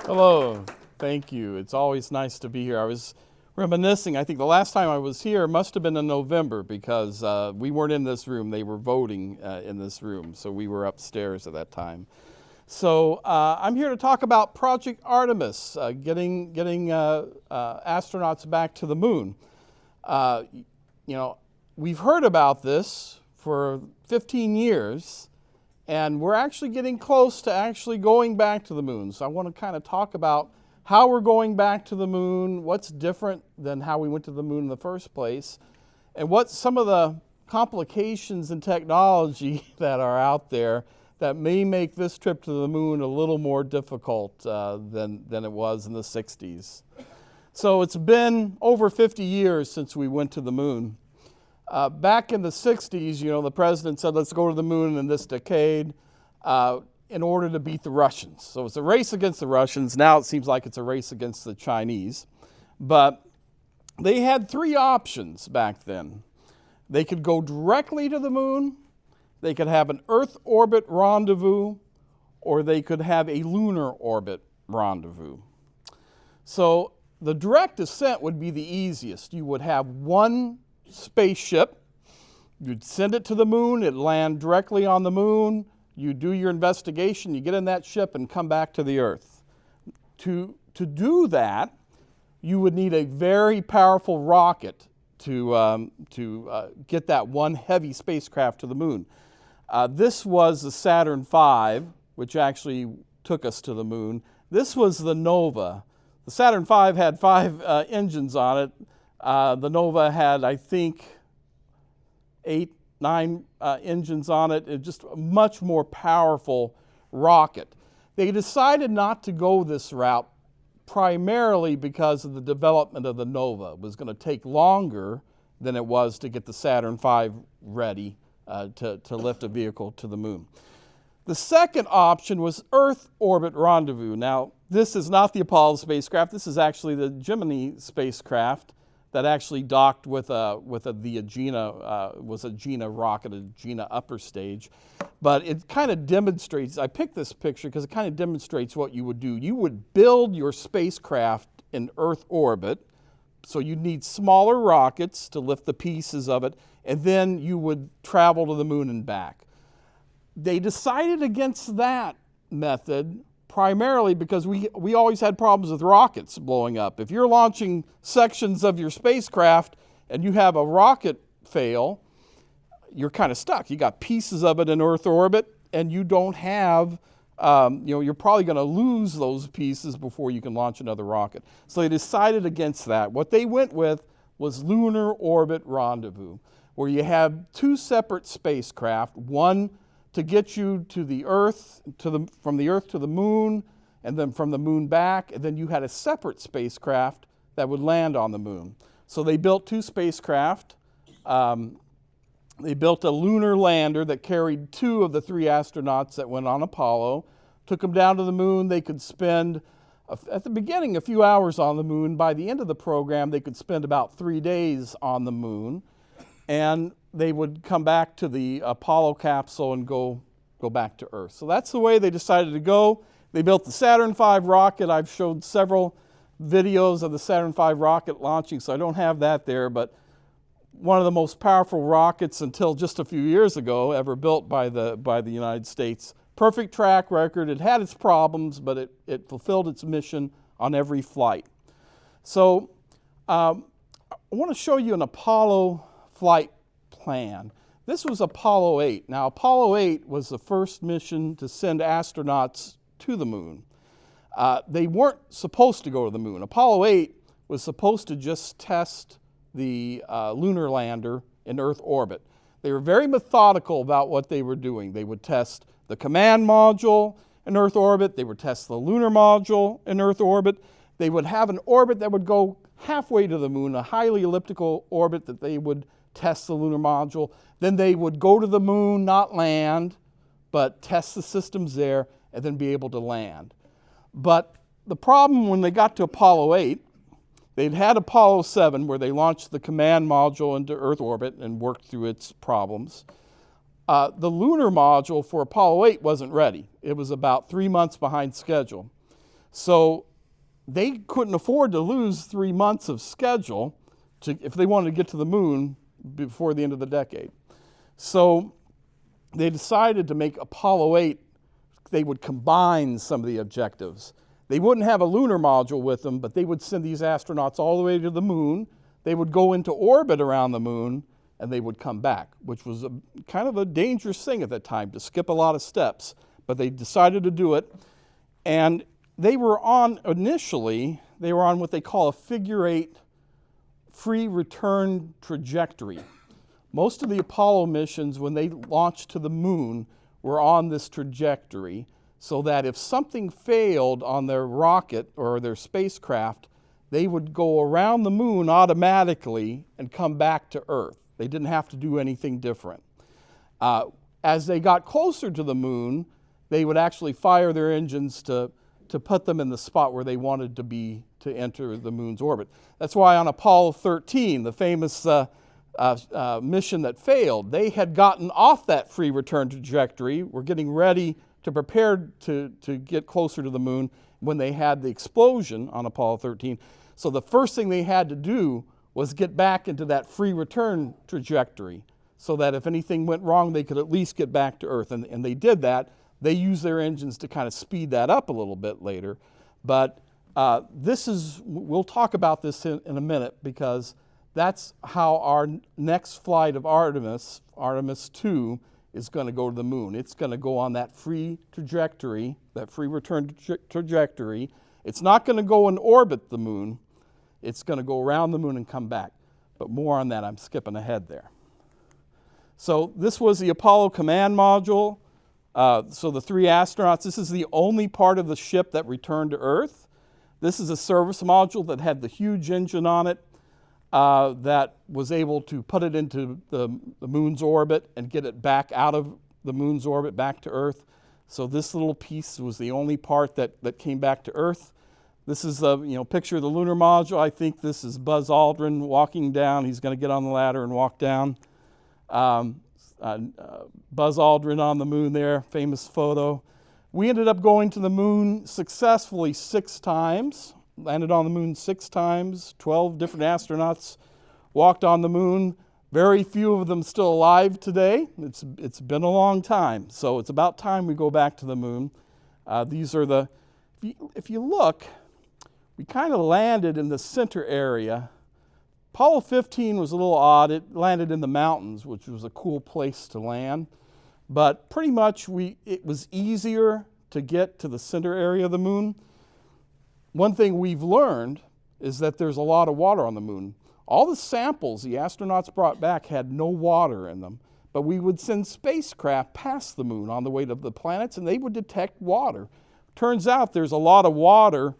Hello, thank you. It's always nice to be here. I was reminiscing, I think the last time I was here must have been in November because we weren't in this room. They were voting in this room, so we were upstairs at that time. So I'm here to talk about Project Artemis, getting astronauts back to the moon. We've heard about this for 15 years, and we're actually getting close to actually going back to the moon. So I want to kind of talk about how we're going back to the moon, what's different than how we went to the moon in the first place, and what some of the complications in technology that are out there that may make this trip to the moon a little more difficult than it was in the 60s. So it's been over 50 years since we went to the moon. Back in the 60s, the president said, let's go to the moon in this decade in order to beat the Russians. So it's a race against the Russians. Now it seems like it's a race against the Chinese. But they had three options back then. They could go directly to the moon, they could have an Earth orbit rendezvous, or they could have a lunar orbit rendezvous. So the direct descent would be the easiest. You would have one spaceship, you'd send it to the moon, it'd land directly on the moon, you do your investigation, you get in that ship and come back to the Earth. To do that, you would need a very powerful rocket to get that one heavy spacecraft to the moon. This was the Saturn V, which actually took us to the moon. This was the Nova. The Saturn V had 5 engines on it. The Nova had, I think, 8, 9 engines on it. It's just a much more powerful rocket. They decided not to go this route primarily because of the development of the Nova. It was going to take longer than it was to get the Saturn V ready to lift a vehicle to the moon. The second option was Earth orbit rendezvous. Now, this is not the Apollo spacecraft. This is actually the Gemini spacecraft that actually docked with the Agena, was a Agena rocket, a Agena upper stage. But it kind of demonstrates, I picked this picture because it kind of demonstrates what you would do. You would build your spacecraft in Earth orbit, so you'd need smaller rockets to lift the pieces of it, and then you would travel to the moon and back. They decided against that method primarily because we always had problems with rockets blowing up. If you're launching sections of your spacecraft and you have a rocket fail, you're kind of stuck. You got pieces of it in Earth orbit, and you don't have, you're probably going to lose those pieces before you can launch another rocket. So they decided against that. What they went with was lunar orbit rendezvous, where you have 2 separate spacecraft, one to get you to the Earth, from the Earth to the moon, and then from the moon back, and then you had a separate spacecraft that would land on the moon. So they built 2 spacecraft. They built a lunar lander that carried 2 of the 3 astronauts that went on Apollo, took them down to the moon. They could spend, at the beginning, a few hours on the moon. By the end of the program, they could spend about 3 days on the moon, and they would come back to the Apollo capsule and go back to Earth. So that's the way they decided to go. They built the Saturn V rocket. I've showed several videos of the Saturn V rocket launching, so I don't have that there, but one of the most powerful rockets until just a few years ago ever built by the United States. Perfect track record. It had its problems, but it fulfilled its mission on every flight. So I want to show you an Apollo flight plan. This was Apollo 8. Now, Apollo 8 was the first mission to send astronauts to the moon. They weren't supposed to go to the moon. Apollo 8 was supposed to just test the lunar lander in Earth orbit. They were very methodical about what they were doing. They would test the command module in Earth orbit. They would test the lunar module in Earth orbit. They would have an orbit that would go halfway to the moon, a highly elliptical orbit that they would test the lunar module. Then they would go to the moon, not land, but test the systems there, and then be able to land. But the problem when they got to Apollo 8, they'd had Apollo 7 where they launched the command module into Earth orbit and worked through its problems. The lunar module for Apollo 8 wasn't ready. It was about 3 months behind schedule. So they couldn't afford to lose 3 months of schedule if they wanted to get to the moon before the end of the decade. So they decided to make Apollo 8, they would combine some of the objectives. They wouldn't have a lunar module with them, but they would send these astronauts all the way to the moon. They would go into orbit around the moon, and they would come back, which was kind of a dangerous thing at that time, to skip a lot of steps. But they decided to do it. And they were on, initially, they were on what they call a figure-8 free return trajectory. Most of the Apollo missions, when they launched to the moon, were on this trajectory, so that if something failed on their rocket or their spacecraft, they would go around the moon automatically and come back to Earth. They didn't have to do anything different. As they got closer to the moon, they would actually fire their engines to put them in the spot where they wanted to be to enter the moon's orbit. That's why on Apollo 13, the famous mission that failed, they had gotten off that free return trajectory, were getting ready to prepare to get closer to the moon when they had the explosion on Apollo 13. So the first thing they had to do was get back into that free return trajectory so that if anything went wrong, they could at least get back to Earth. And they did that. They used their engines to kind of speed that up a little bit later. But we'll talk about this in a minute, because that's how our next flight of Artemis 2, is going to go to the moon. It's going to go on that free trajectory, that free return trajectory. It's not going to go and orbit the moon. It's going to go around the moon and come back. But more on that, I'm skipping ahead there. So this was the Apollo command module. So the 3 astronauts, this is the only part of the ship that returned to Earth. This is a service module that had the huge engine on it that was able to put it into the moon's orbit and get it back out of the moon's orbit back to Earth. So this little piece was the only part that came back to Earth. This is a picture of the lunar module. I think this is Buzz Aldrin walking down. He's going to get on the ladder and walk down. Buzz Aldrin on the moon there, famous photo. We ended up going to the moon successfully 6 times. Landed on the moon 6 times, 12 different astronauts walked on the moon. Very few of them still alive today. It's been a long time, so it's about time we go back to the moon. These are if you look, we kind of landed in the center area. Apollo 15 was a little odd. It landed in the mountains, which was a cool place to land. But pretty much it was easier to get to the center area of the moon. One thing we've learned is that there's a lot of water on the moon. All the samples the astronauts brought back had no water in them, but we would send spacecraft past the moon on the way to the planets, and they would detect water. Turns out there's a lot of water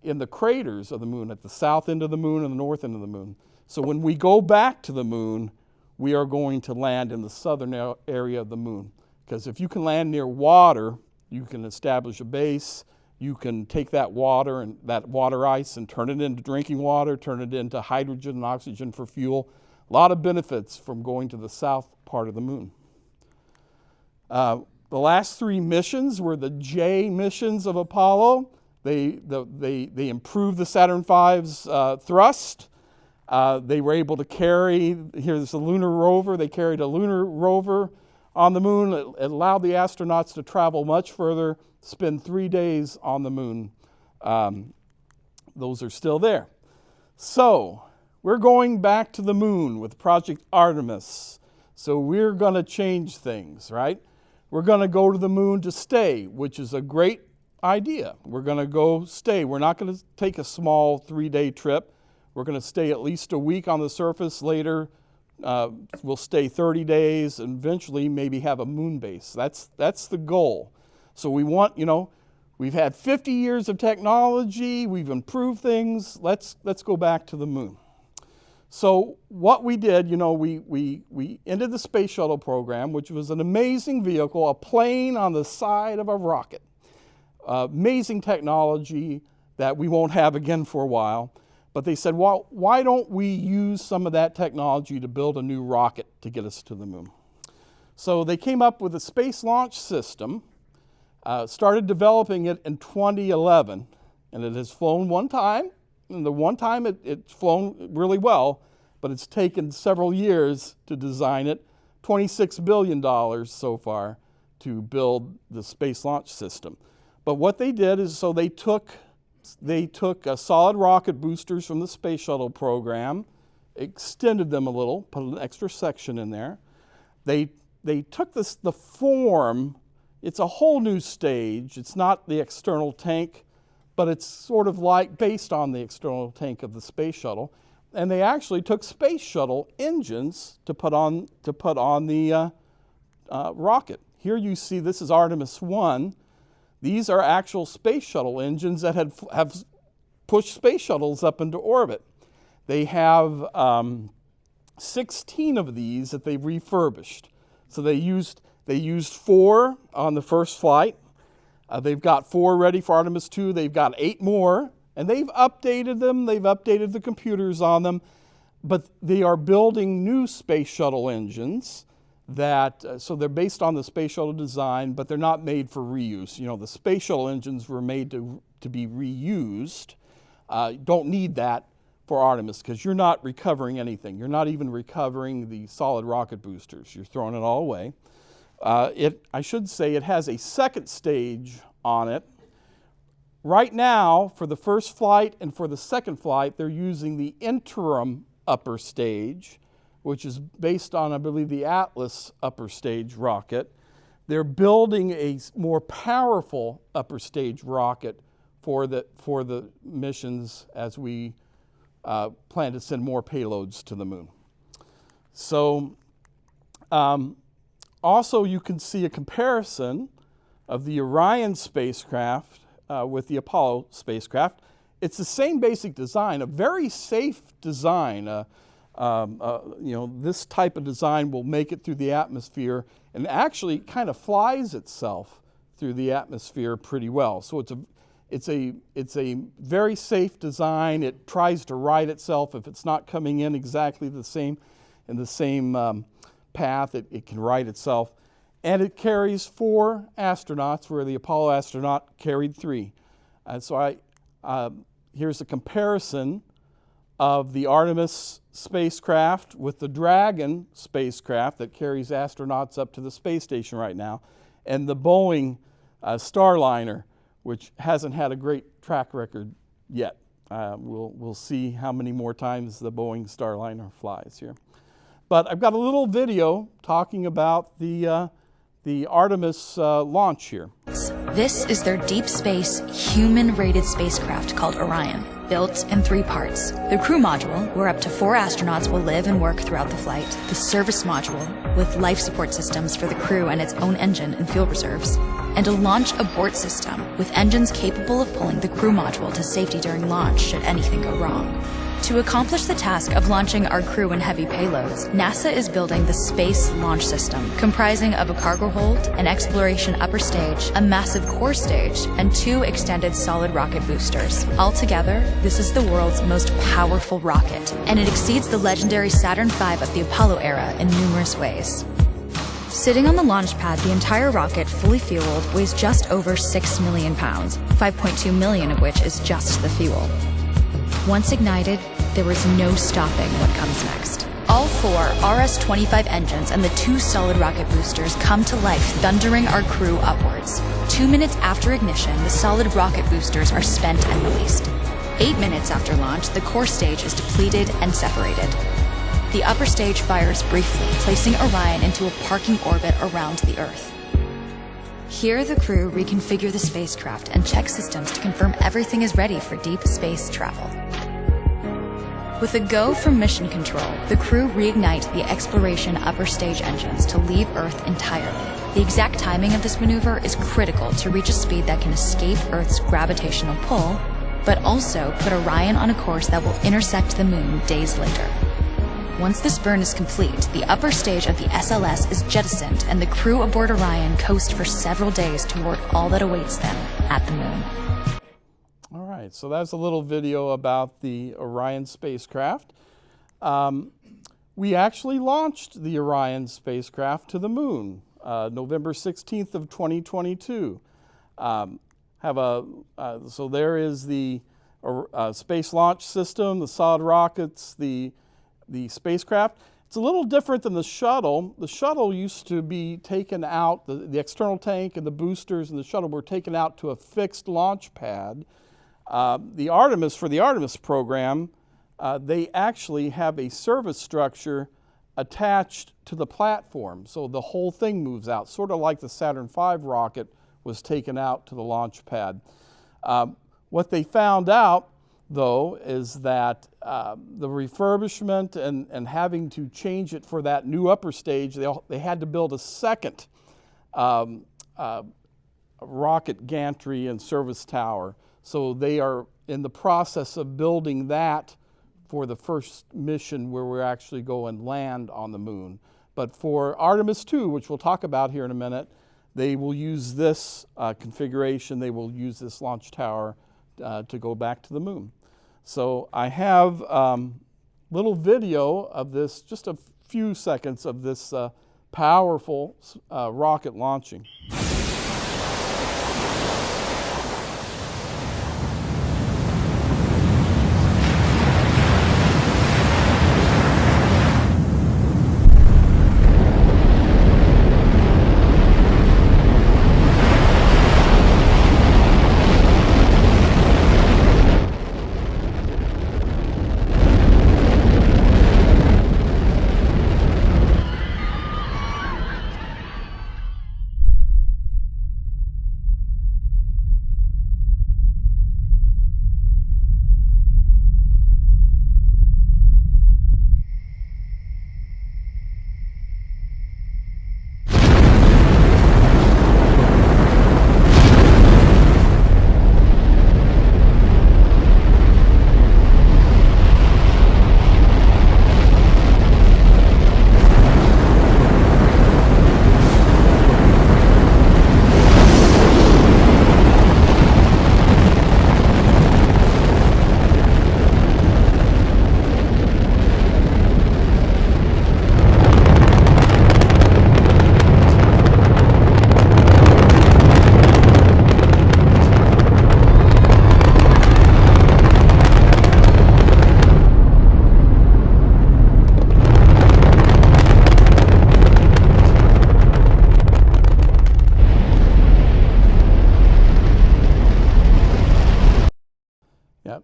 in the craters of the moon, at the south end of the moon and the north end of the moon. So when we go back to the moon, we are going to land in the southern area of the moon. Because if you can land near water, you can establish a base. You can take that water and that water ice and turn it into drinking water, turn it into hydrogen and oxygen for fuel. A lot of benefits from going to the south part of the moon. The last 3 missions were the J missions of Apollo. They improved the Saturn V's thrust. They were able to carry, here's the lunar rover. They carried a lunar rover on the moon. It allowed the astronauts to travel much further, spend 3 days on the moon. Those are still there. So we're going back to the moon with Project Artemis. So we're going to change things, right? We're going to go to the moon to stay, which is a great idea. We're going to go stay. We're not going to take a small 3-day trip. We're going to stay at least a week on the surface. Later, we'll stay 30 days and eventually maybe have a moon base. That's the goal. So we want, we've had 50 years of technology. We've improved things. Let's go back to the moon. So what we did, we ended the space shuttle program, which was an amazing vehicle, a plane on the side of a rocket. Amazing technology that we won't have again for a while. But they said, well, why don't we use some of that technology to build a new rocket to get us to the moon? So they came up with a space launch system, started developing it in 2011. And it has flown one time, and the one time it's flown really well, but it's taken several years to design it, $26 billion so far to build the Space Launch System. But what they did is, so they took solid rocket boosters from the Space Shuttle program, extended them a little, put an extra section in there. They took the form, it's a whole new stage. It's not the external tank, but it's sort of like based on the external tank of the Space Shuttle. And they actually took Space Shuttle engines to put on the rocket. Here you see, this is Artemis 1. These are actual Space Shuttle engines that have pushed Space Shuttles up into orbit. They have 16 of these that they've refurbished. So they used 4 on the first flight. They've got 4 ready for Artemis 2. They've got 8 more, and they've updated them. They've updated the computers on them, but they are building new Space Shuttle engines that, so they're based on the Space Shuttle design, but they're not made for reuse. You know, the Space Shuttle engines were made to be reused. Don't need that for Artemis because you're not recovering anything. You're not even recovering the solid rocket boosters. You're throwing it all away. I should say it has a second stage on it. Right now, for the first flight and for the second flight, they're using the interim upper stage, which is based on, I believe, the Atlas upper stage rocket. They're building a more powerful upper stage rocket for the missions as we plan to send more payloads to the moon. So also you can see a comparison of the Orion spacecraft with the Apollo spacecraft. It's the same basic design, a very safe design. This type of design will make it through the atmosphere and actually kind of flies itself through the atmosphere pretty well. So it's a very safe design. It tries to right itself if it's not coming in exactly the same path. It can right itself, and it carries 4 astronauts, where the Apollo astronaut carried 3. And so here's a comparison of the Artemis spacecraft with the Dragon spacecraft that carries astronauts up to the space station right now, and the Boeing Starliner, which hasn't had a great track record yet. We'll see how many more times the Boeing Starliner flies here. But I've got a little video talking about the Artemis launch here. This is their deep space, human-rated spacecraft called Orion, built in 3 parts. The crew module, where up to 4 astronauts will live and work throughout the flight. The service module, with life support systems for the crew and its own engine and fuel reserves. And a launch abort system, with engines capable of pulling the crew module to safety during launch should anything go wrong. To accomplish the task of launching our crew and heavy payloads, NASA is building the Space Launch System, comprising of a cargo hold, an exploration upper stage, a massive core stage, and 2 extended solid rocket boosters. Altogether, this is the world's most powerful rocket, and it exceeds the legendary Saturn V of the Apollo era in numerous ways. Sitting on the launch pad, the entire rocket, fully fueled, weighs just over 6 million pounds, 5.2 million of which is just the fuel. Once ignited, there is no stopping what comes next. All 4 RS-25 engines and the 2 solid rocket boosters come to life, thundering our crew upwards. 2 minutes after ignition, the solid rocket boosters are spent and released. 8 minutes after launch, the core stage is depleted and separated. The upper stage fires briefly, placing Orion into a parking orbit around the Earth. Here, the crew reconfigure the spacecraft and check systems to confirm everything is ready for deep space travel. With a go from mission control, the crew reignite the exploration upper stage engines to leave Earth entirely. The exact timing of this maneuver is critical to reach a speed that can escape Earth's gravitational pull, but also put Orion on a course that will intersect the moon days later. Once this burn is complete, the upper stage of the SLS is jettisoned and the crew aboard Orion coast for several days toward all that awaits them at the moon. All right, so that's a little video about the Orion spacecraft. We actually launched the Orion spacecraft to the moon, November 16th of 2022. have so there is the Space Launch System, the solid rockets, the spacecraft. It's a little different than the shuttle. The shuttle used to be taken out, the external tank and the boosters and the shuttle were taken out to a fixed launch pad. For the Artemis program, they actually have a service structure attached to the platform, so the whole thing moves out, sort of like the Saturn V rocket was taken out to the launch pad. What they found out, though, is that the refurbishment and having to change it for that new upper stage, they had to build a second rocket gantry and service tower. So they are in the process of building that for the first mission where we're actually go and land on the moon. But for Artemis 2, which we'll talk about here in a minute, they will use this configuration. They will use this launch tower to go back to the moon. So I have little video of this, just a few seconds of this powerful rocket launching.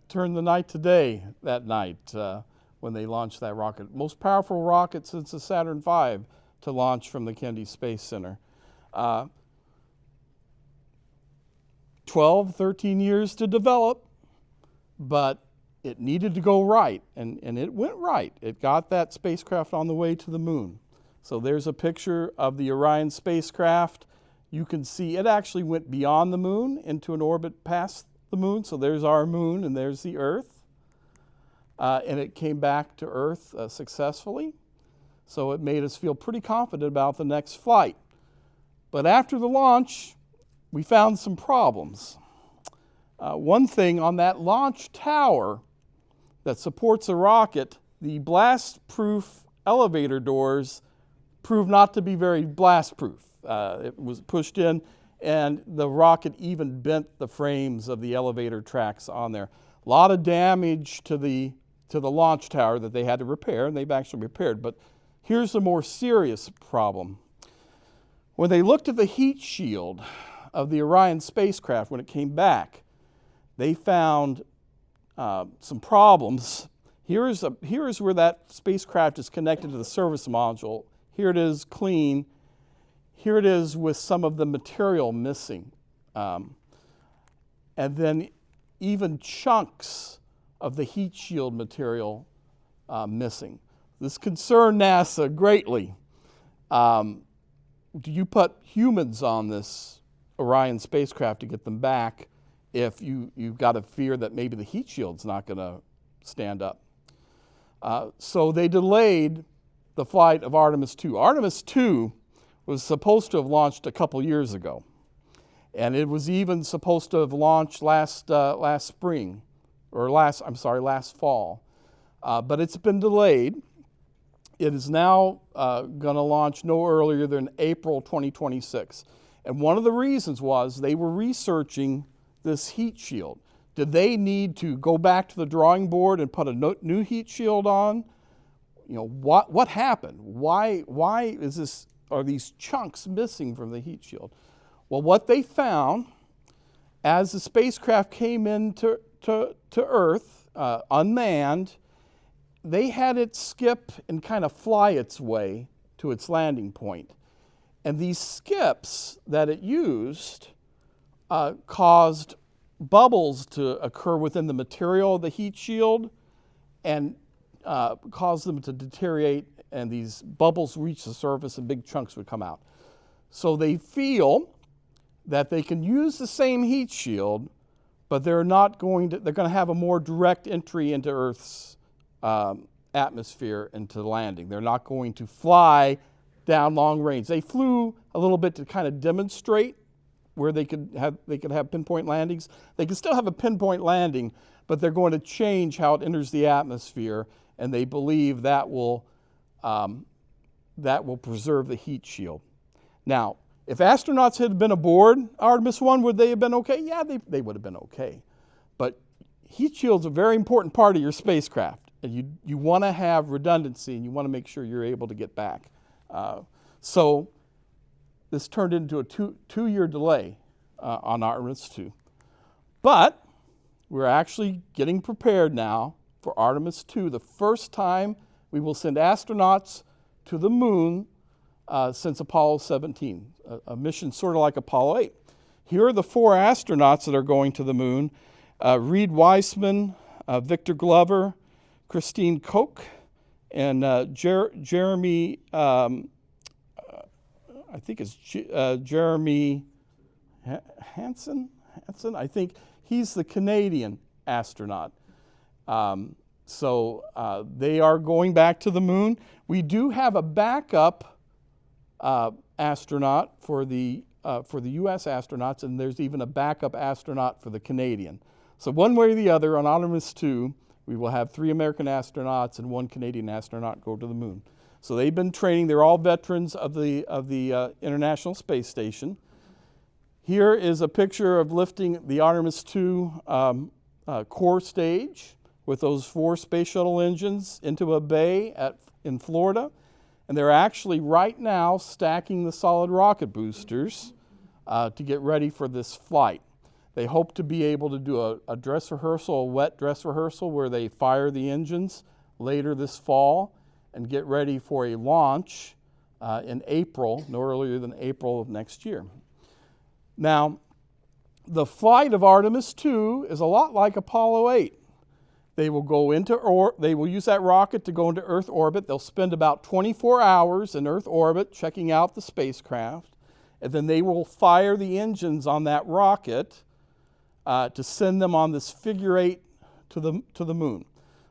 Turn the night to day that night when they launched that rocket. Most powerful rocket since the Saturn V to launch from the Kennedy Space Center. 12, 13 years to develop, but it needed to go right, and it went right. It got that spacecraft on the way to the moon. So there's a picture of the Orion spacecraft. You can see it actually went beyond the moon into an orbit past the moon. So there's our moon and there's the Earth. And it came back to Earth successfully. So it made us feel pretty confident about the next flight. But after the launch, we found some problems. One thing on that launch tower that supports a rocket, the blast-proof elevator doors proved not to be very blast-proof. It was pushed in, and the rocket even bent the frames of the elevator tracks on there. A lot of damage to the launch tower that they had to repair, and they've actually repaired. But here's the more serious problem. When they looked at the heat shield of the Orion spacecraft when it came back, they found some problems. Here is where that spacecraft is connected to the service module. Here it is clean. Here it is with some of the material missing. And then even chunks of the heat shield material missing. This concerned NASA greatly. Do you put humans on this Orion spacecraft to get them back if you've got a fear that maybe the heat shield's not going to stand up? So they delayed the flight of Artemis 2. Artemis 2 was supposed to have launched a couple years ago. And it was even supposed to have launched last fall. But it's been delayed. It is now going to launch no earlier than April 2026. And one of the reasons was they were researching this heat shield? Did they need to go back to the drawing board and put a new heat shield on? What happened? Why are these chunks missing from the heat shield? Well, what they found as the spacecraft came into Earth, unmanned, they had it skip and kind of fly its way to its landing point. And these skips that it used caused bubbles to occur within the material of the heat shield and caused them to deteriorate, and these bubbles reach the surface and big chunks would come out. So they feel that they can use the same heat shield, but they're going to have a more direct entry into Earth's atmosphere into landing. They're not going to fly down long range. They flew a little bit to kind of demonstrate where they could have pinpoint landings. They can still have a pinpoint landing, but they're going to change how it enters the atmosphere, and they believe that will preserve the heat shield. Now, if astronauts had been aboard Artemis 1, would they have been okay? Yeah, they would have been okay. But heat shield's a very important part of your spacecraft, and you want to have redundancy, and you want to make sure you're able to get back. So this turned into a two-year delay on Artemis 2. But we're actually getting prepared now for Artemis 2, the first time we will send astronauts to the moon since Apollo 17, a mission sort of like Apollo 8. Here are the 4 astronauts that are going to the moon: Reed Wiseman, Victor Glover, Christine Koch, and Jeremy, I think it's Jeremy Hansen. I think he's the Canadian astronaut. So they are going back to the moon. We do have a backup astronaut for the U.S. astronauts, and there's even a backup astronaut for the Canadian. So one way or the other, on Artemis 2, we will have 3 American astronauts and 1 Canadian astronaut go to the moon. So they've been training. They're all veterans of the International Space Station. Here is a picture of lifting the Artemis 2 core stage with those 4 space shuttle engines into a bay in Florida. And they're actually right now stacking the solid rocket boosters to get ready for this flight. They hope to be able to do a dress rehearsal, a wet dress rehearsal, where they fire the engines later this fall and get ready for a launch in April, no earlier than April of next year. Now, the flight of Artemis 2 is a lot like Apollo 8. They will they will use that rocket to go into Earth orbit. They'll spend about 24 hours in Earth orbit checking out the spacecraft, and then they will fire the engines on that rocket to send them on this figure 8 to the moon.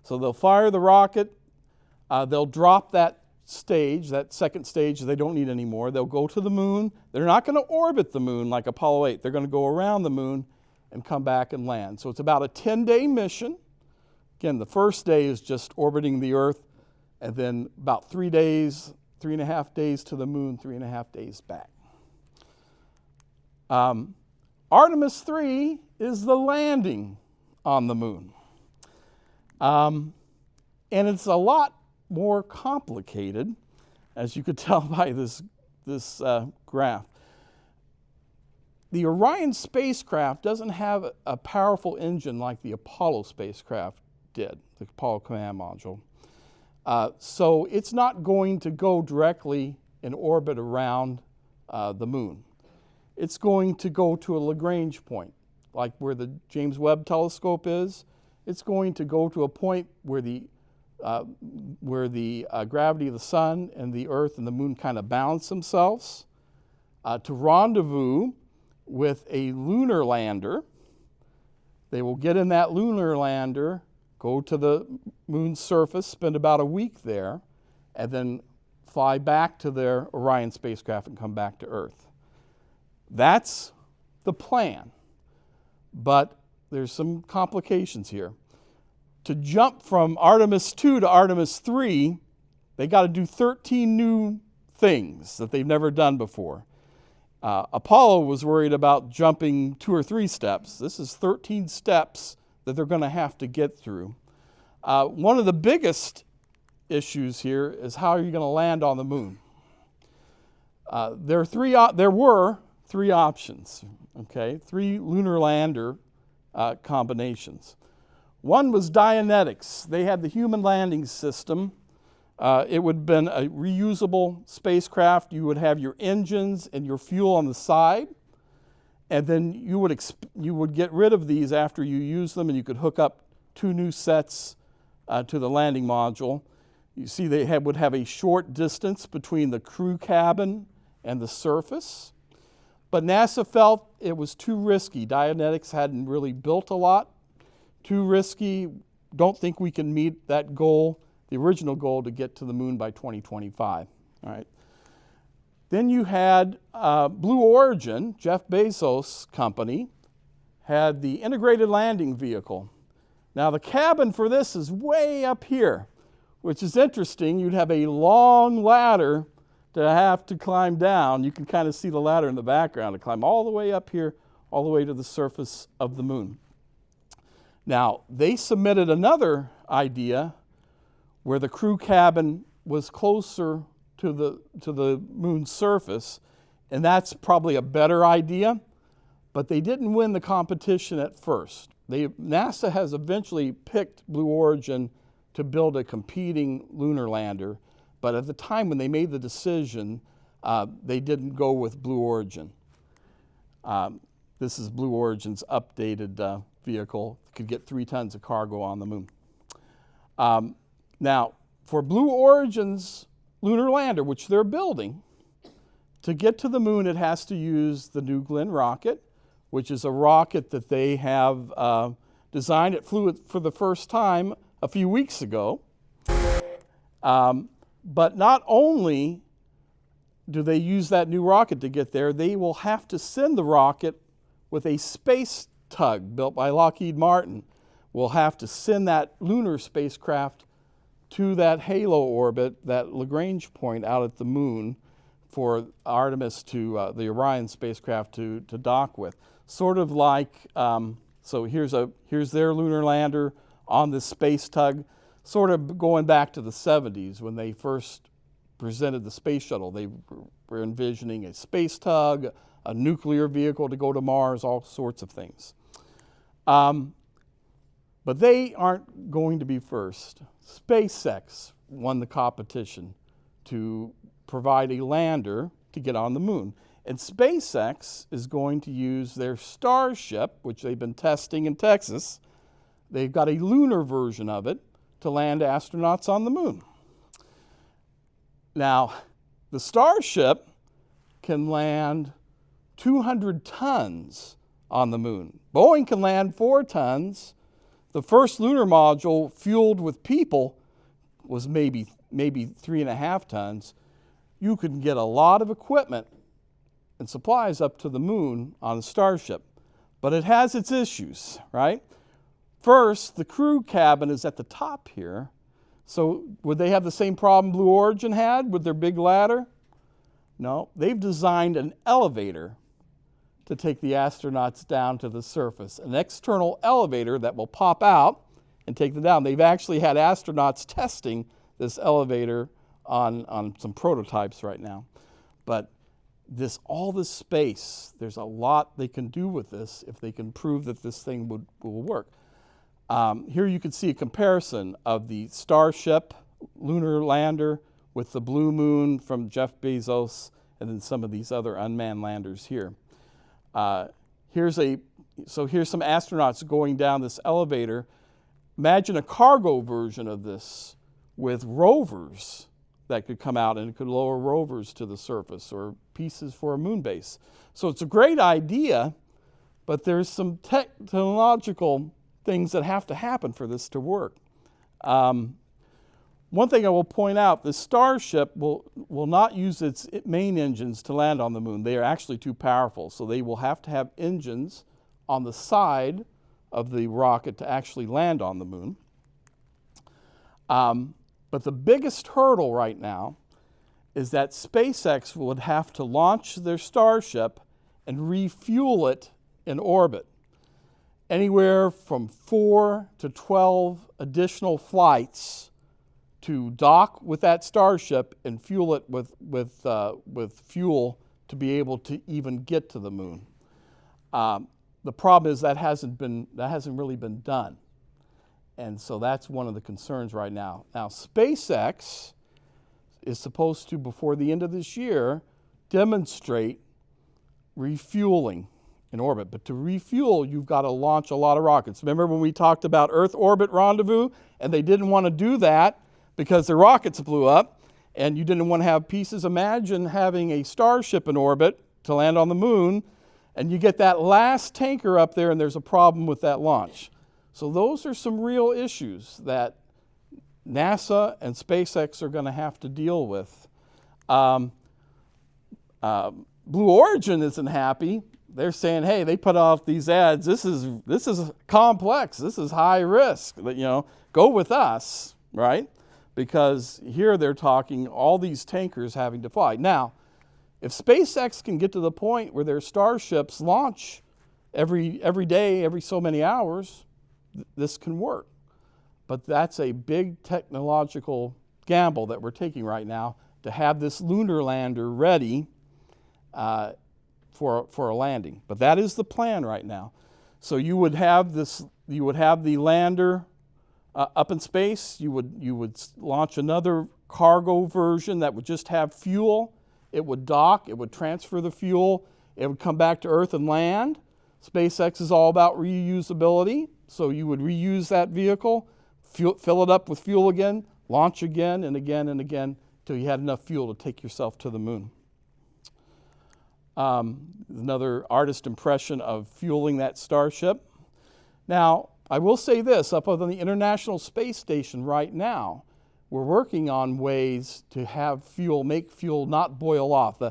So they'll fire the rocket. They'll drop that stage, that second stage they don't need anymore. They'll go to the moon. They're not going to orbit the moon like Apollo 8. They're going to go around the moon and come back and land. So it's about a 10-day mission. Again, the first day is just orbiting the Earth, and then about 3 days, 3.5 days to the moon, 3.5 days back. Artemis 3 is the landing on the moon. And it's a lot more complicated, as you could tell by this graph. The Orion spacecraft doesn't have a powerful engine like the Apollo spacecraft did, the Apollo command module. So it's not going to go directly in orbit around the moon. It's going to go to a Lagrange point, like where the James Webb telescope is. It's going to go to a point where the gravity of the sun and the Earth and the moon kind of balance themselves, to rendezvous with a lunar lander. They will get in that lunar lander, go to the moon's surface, spend about a week there, and then fly back to their Orion spacecraft and come back to Earth. That's the plan. But there's some complications here. To jump from Artemis 2 to Artemis 3, they got to do 13 new things that they've never done before. Apollo was worried about jumping 2 or 3 steps. This is 13 steps that they're going to have to get through. One of the biggest issues here is how are you going to land on the moon? There were 3 options, okay? 3 lunar lander combinations. One was Dianetics. They had the human landing system. It would have been a reusable spacecraft. You would have your engines and your fuel on the side, and then you would get rid of these after you use them, and you could hook up 2 new sets to the landing module. You see they would have a short distance between the crew cabin and the surface, but NASA felt it was too risky. Dianetics hadn't really built a lot. Too risky. Don't think we can meet that goal, the original goal to get to the moon by 2025. All right. Then you had Blue Origin, Jeff Bezos' company, had the integrated landing vehicle. Now the cabin for this is way up here, which is interesting. You'd have a long ladder to have to climb down. You can kind of see the ladder in the background to climb all the way up here, all the way to the surface of the moon. Now, they submitted another idea where the crew cabin was closer to the moon's surface, and that's probably a better idea, but they didn't win the competition at first. NASA has eventually picked Blue Origin to build a competing lunar lander, but at the time when they made the decision, they didn't go with Blue Origin. This is Blue Origin's updated vehicle. Could get 3 tons of cargo on the moon. Now, for Blue Origin's lunar lander, which they're building, to get to the moon, it has to use the New Glenn rocket, which is a rocket that they have designed. It flew it for the first time a few weeks ago. But not only do they use that new rocket to get there, they will have to send the rocket with a space tug built by Lockheed Martin. We'll have to send that lunar spacecraft to that halo orbit, that Lagrange point out at the moon, for Artemis to the Orion spacecraft to dock with. Sort of like, so here's their lunar lander on this space tug, sort of going back to the 70s when they first presented the space shuttle. They were envisioning a space tug, a nuclear vehicle to go to Mars, all sorts of things. But they aren't going to be first. SpaceX won the competition to provide a lander to get on the moon. And SpaceX is going to use their Starship, which they've been testing in Texas. They've got a lunar version of it to land astronauts on the moon. Now, the Starship can land 200 tons on the moon. Boeing can land 4 tons. The first lunar module fueled with people was maybe 3.5 tons. You could get a lot of equipment and supplies up to the moon on a Starship. But it has its issues, right? First, the crew cabin is at the top here. So would they have the same problem Blue Origin had with their big ladder? No, they've designed an elevator to take the astronauts down to the surface, an external elevator that will pop out and take them down. They've actually had astronauts testing this elevator on some prototypes right now. But all this space, there's a lot they can do with this if they can prove that this thing will work. Here you can see a comparison of the Starship lunar lander with the Blue Moon from Jeff Bezos and then some of these other unmanned landers here. Here's some astronauts going down this elevator. Imagine a cargo version of this with rovers that could come out and it could lower rovers to the surface or pieces for a moon base. So it's a great idea, but there's some technological things that have to happen for this to work. One thing I will point out, the Starship will not use its main engines to land on the moon. They are actually too powerful, so they will have to have engines on the side of the rocket to actually land on the moon. But the biggest hurdle right now is that SpaceX would have to launch their Starship and refuel it in orbit. Anywhere from 4 to 12 additional flights to dock with that Starship and fuel it with fuel to be able to even get to the moon. The problem is that hasn't really been done. And so that's one of the concerns right now. Now, SpaceX is supposed to, before the end of this year, demonstrate refueling in orbit. But to refuel, you've got to launch a lot of rockets. Remember when we talked about Earth orbit rendezvous, and they didn't want to do that because their rockets blew up, and you didn't want to have pieces? Imagine having a Starship in orbit to land on the moon, and you get that last tanker up there, and there's a problem with that launch. So those are some real issues that NASA and SpaceX are going to have to deal with. Blue Origin isn't happy. They're saying, hey, they put out these ads. This is complex. This is high risk. Go with us, right? Because here they're talking all these tankers having to fly. Now, if SpaceX can get to the point where their Starships launch every day, every so many hours, this can work. But that's a big technological gamble that we're taking right now to have this lunar lander ready for a landing. But that is the plan right now. So you would have the lander up in space. You would launch another cargo version that would just have fuel. It would dock. It would transfer the fuel. It would come back to Earth and land. SpaceX is all about reusability. So you would reuse that vehicle, fill it up with fuel again, launch again and again and again until you had enough fuel to take yourself to the moon. Another artist impression of fueling that Starship. Now, I will say this, up on the International Space Station right now, we're working on ways to have fuel, make fuel not boil off.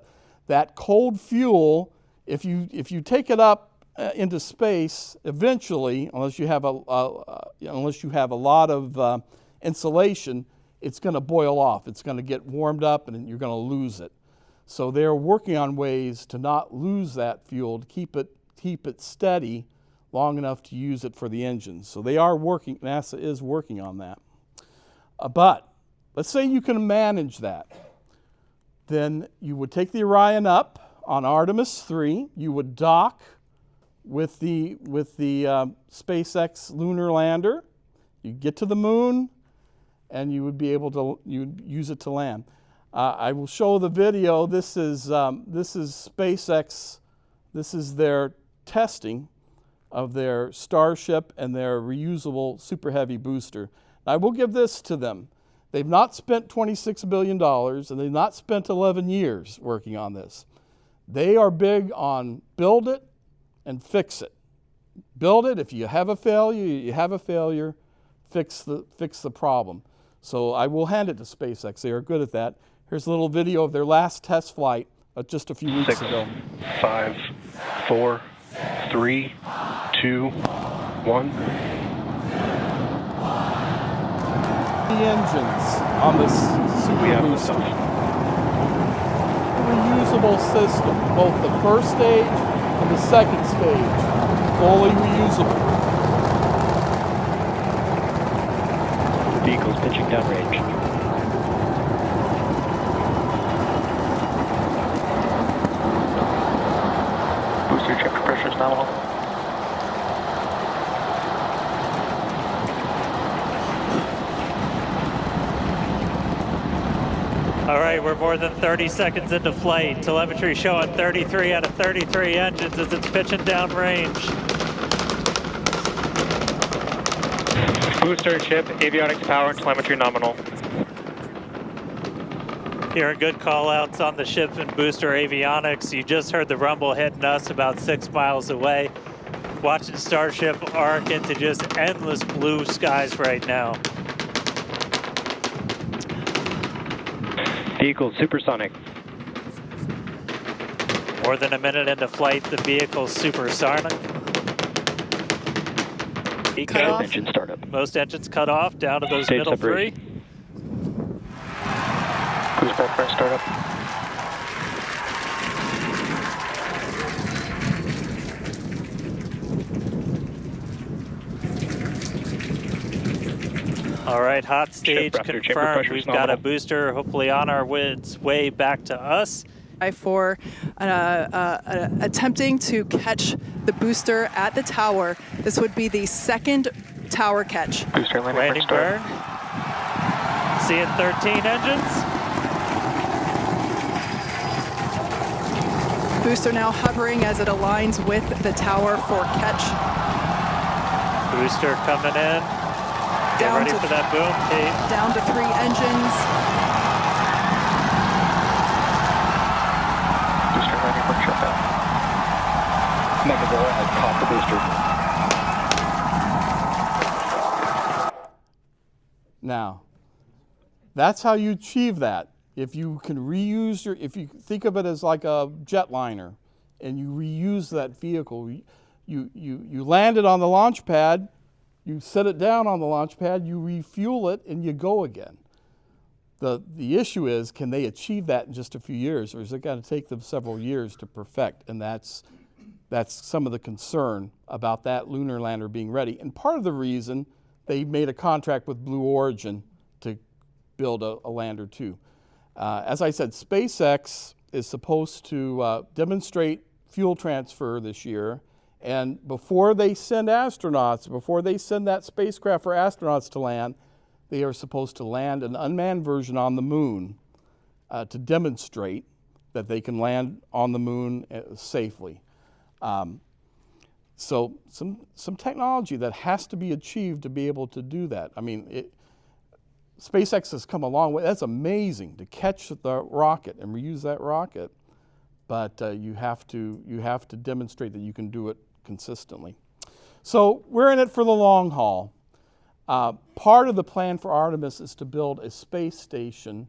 That cold fuel, if you take it up into space, eventually, unless you have a lot of insulation, it's going to boil off. It's going to get warmed up, and you're going to lose it. So they're working on ways to not lose that fuel, to keep it steady long enough to use it for the engines. So they are working. NASA is working on that. But let's say you can manage that. Then you would take the Orion up on Artemis 3. You would dock with the SpaceX lunar lander. You get to the moon, and you would be able to use it to land. I will show the video. This is SpaceX. This is their testing of their Starship and their reusable Super Heavy booster. Now, I will give this to them. They've not spent $26 billion, and they've not spent 11 years working on this. They are big on build it and fix it. Build it. If you have a failure, you have a failure. Fix the problem. So I will hand it to SpaceX. They are good at that. Here's a little video of their last test flight just a few weeks ago. 5, 4, 3, 2, 1. The engines on this super booster. Reusable system, both the first stage and the second stage, fully reusable. Vehicles pitching downrange. Booster chamber pressure is nominal. All right, we're more than 30 seconds into flight. Telemetry showing 33 out of 33 engines as it's pitching downrange. Booster, chip, avionics, power, and telemetry nominal. Hearing good call-outs on the ship and booster avionics. You just heard the rumble hitting us about 6 miles away. Watching Starship arc into just endless blue skies right now. Vehicle supersonic. More than a minute into flight, the vehicle's supersonic. Cut off. Engine startup. Most engines cut off, down to those Stage middle separation. 3. Cruise port press. startup. All right, hot stage Ship chamber confirmed. pressure We've is got a nominal. booster hopefully on its way back to us. For attempting to catch the booster at the tower. This would be the second tower catch. Booster Landing burn. Seeing 13 engines. Booster now hovering as it aligns with the tower for catch. Booster coming in. Get ready for that boom, Kate. Down to 3 engines. Booster landing burn shutdown. Negative, I caught the booster. Now, that's how you achieve that. If you can reuse if you think of it as like a jetliner and you reuse that vehicle, you land it on the launch pad, you set it down on the launch pad, you refuel it, and you go again. The issue is, can they achieve that in just a few years, or is it going to take them several years to perfect? And that's some of the concern about that lunar lander being ready. And part of the reason they made a contract with Blue Origin to build a lander too. As I said, SpaceX is supposed to demonstrate fuel transfer this year. And before they send astronauts, before they send that spacecraft for astronauts to land, they are supposed to land an unmanned version on the moon to demonstrate that they can land on the moon safely. So some technology that has to be achieved to be able to do that. I mean, SpaceX has come a long way. That's amazing to catch the rocket and reuse that rocket, but you have to demonstrate that you can do it consistently. So we're in it for the long haul. Part of the plan for Artemis is to build a space station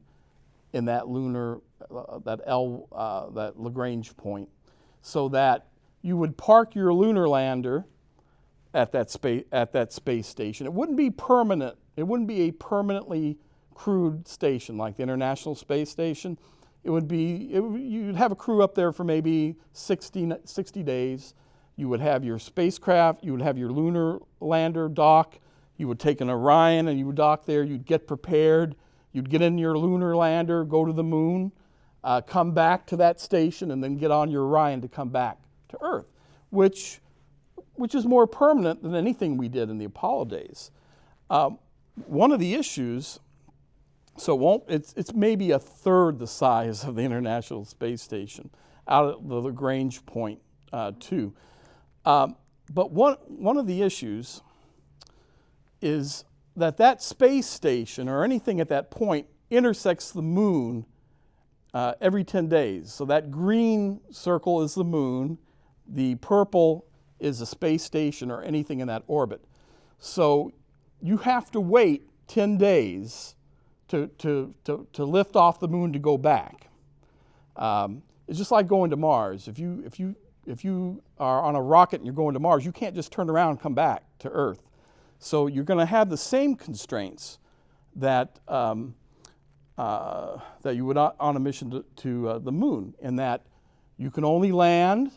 in that lunar, that Lagrange point, so that you would park your lunar lander at that space station. It wouldn't be permanent. It wouldn't be a permanently crewed station like the International Space Station. You'd have a crew up there for maybe 60 days. You would have your spacecraft, you would have your lunar lander dock, you would take an Orion and you would dock there, you'd get prepared, you'd get in your lunar lander, go to the moon, come back to that station, and then get on your Orion to come back to Earth, which is more permanent than anything we did in the Apollo days. One of the issues, it's maybe a third the size of the International Space Station out at the Lagrange point too. But one of the issues is that space station or anything at that point intersects the moon every 10 days. So that green circle is the moon, the purple is a space station or anything in that orbit. So you have to wait 10 days to lift off the moon to go back. It's just like going to Mars. If you are on a rocket and you're going to Mars, you can't just turn around and come back to Earth. So you're going to have the same constraints that you would on a mission to the moon, in that you can only land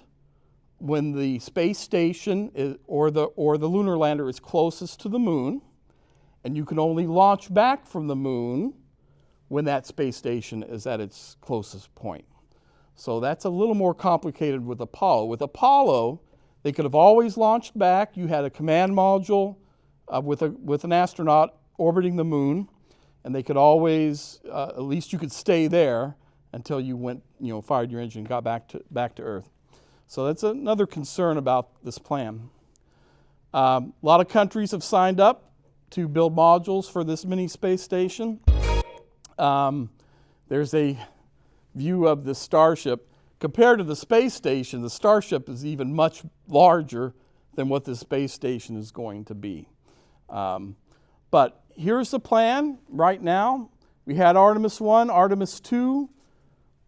when the space station or the lunar lander is closest to the moon, and you can only launch back from the moon when that space station is at its closest point. So that's a little more complicated with Apollo. With Apollo, they could have always launched back. You had a command module with an astronaut orbiting the moon, and they could always, at least you could stay there until you went, fired your engine and got back to Earth. So that's another concern about this plan. A lot of countries have signed up to build modules for this mini space station. There's a view of the Starship. Compared to the space station, the Starship is even much larger than what the space station is going to be. But here's the plan right now. We had Artemis 1, Artemis 2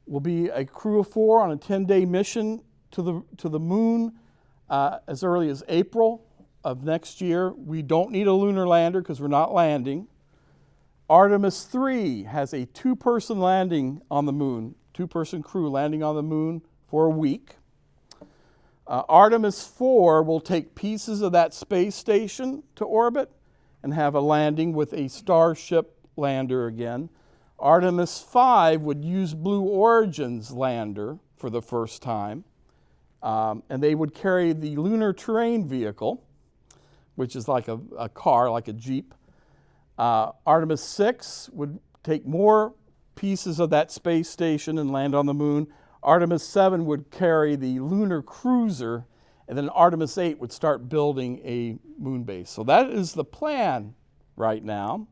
will be a crew of 4 on a 10-day mission to the moon as early as April of next year. We don't need a lunar lander because we're not landing. Artemis 3 has a 2-person landing on the moon, 2-person crew landing on the moon for a week. Artemis 4 will take pieces of that space station to orbit and have a landing with a Starship lander again. Artemis 5 would use Blue Origin's lander for the first time, and they would carry the Lunar Terrain Vehicle, which is like a car, like a Jeep. Artemis 6 would take more pieces of that space station and land on the moon. Artemis 7 would carry the lunar cruiser, and then Artemis 8 would start building a moon base. So that is the plan right now.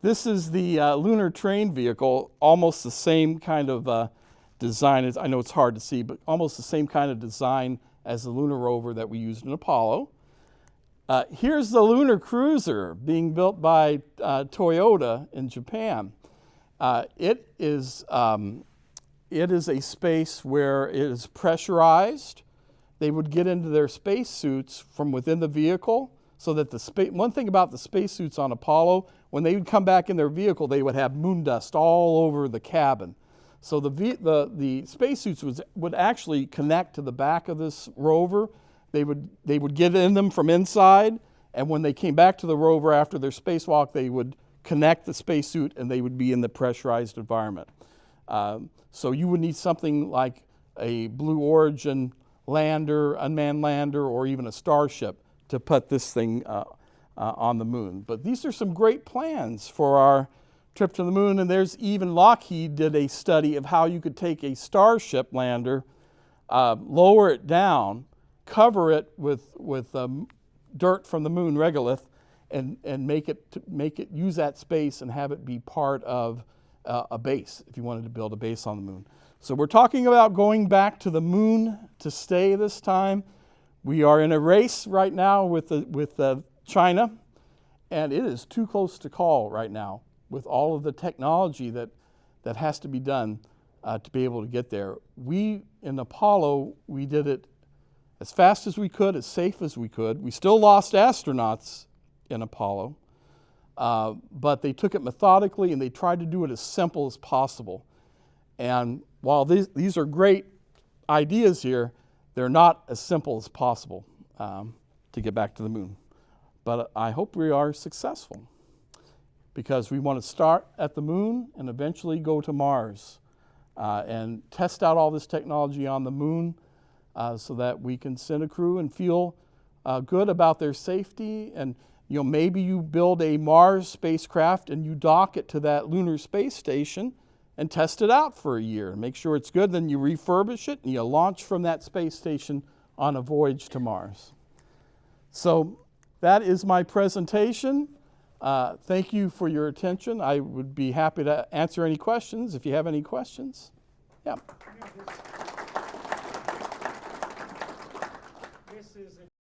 This is the Lunar Terrain Vehicle, almost the same kind of design. I know it's hard to see, but almost the same kind of design as the lunar rover that we used in Apollo. Here's the lunar cruiser being built by Toyota in Japan. It is a space where it is pressurized. They would get into their spacesuits from within the vehicle, so that one thing about the spacesuits on Apollo, when they would come back in their vehicle, they would have moon dust all over the cabin. So the spacesuits would actually connect to the back of this rover. They would get in them from inside, and when they came back to the rover after their spacewalk, they would connect the spacesuit and they would be in the pressurized environment. So you would need something like a Blue Origin lander, unmanned lander, or even a Starship to put this thing on the moon. But these are some great plans for our trip to the moon, and there's even Lockheed did a study of how you could take a Starship lander, lower it down, cover it with dirt from the moon, regolith, and make it use that space and have it be part of a base if you wanted to build a base on the moon. So we're talking about going back to the moon to stay this time. We are in a race right now with China, and it is too close to call right now with all of the technology that has to be done to be able to get there. We, in Apollo, we did it as fast as we could, as safe as we could. We still lost astronauts in Apollo, but they took it methodically and they tried to do it as simple as possible. And while these are great ideas here, they're not as simple as possible to get back to the moon. But I hope we are successful, because we want to start at the moon and eventually go to Mars and test out all this technology on the moon so that we can send a crew and feel good about their safety. And maybe you build a Mars spacecraft and you dock it to that lunar space station and test it out for a year. Make sure it's good, then you refurbish it and you launch from that space station on a voyage to Mars. So that is my presentation. Thank you for your attention. I would be happy to answer any questions if you have any questions. Yeah. This is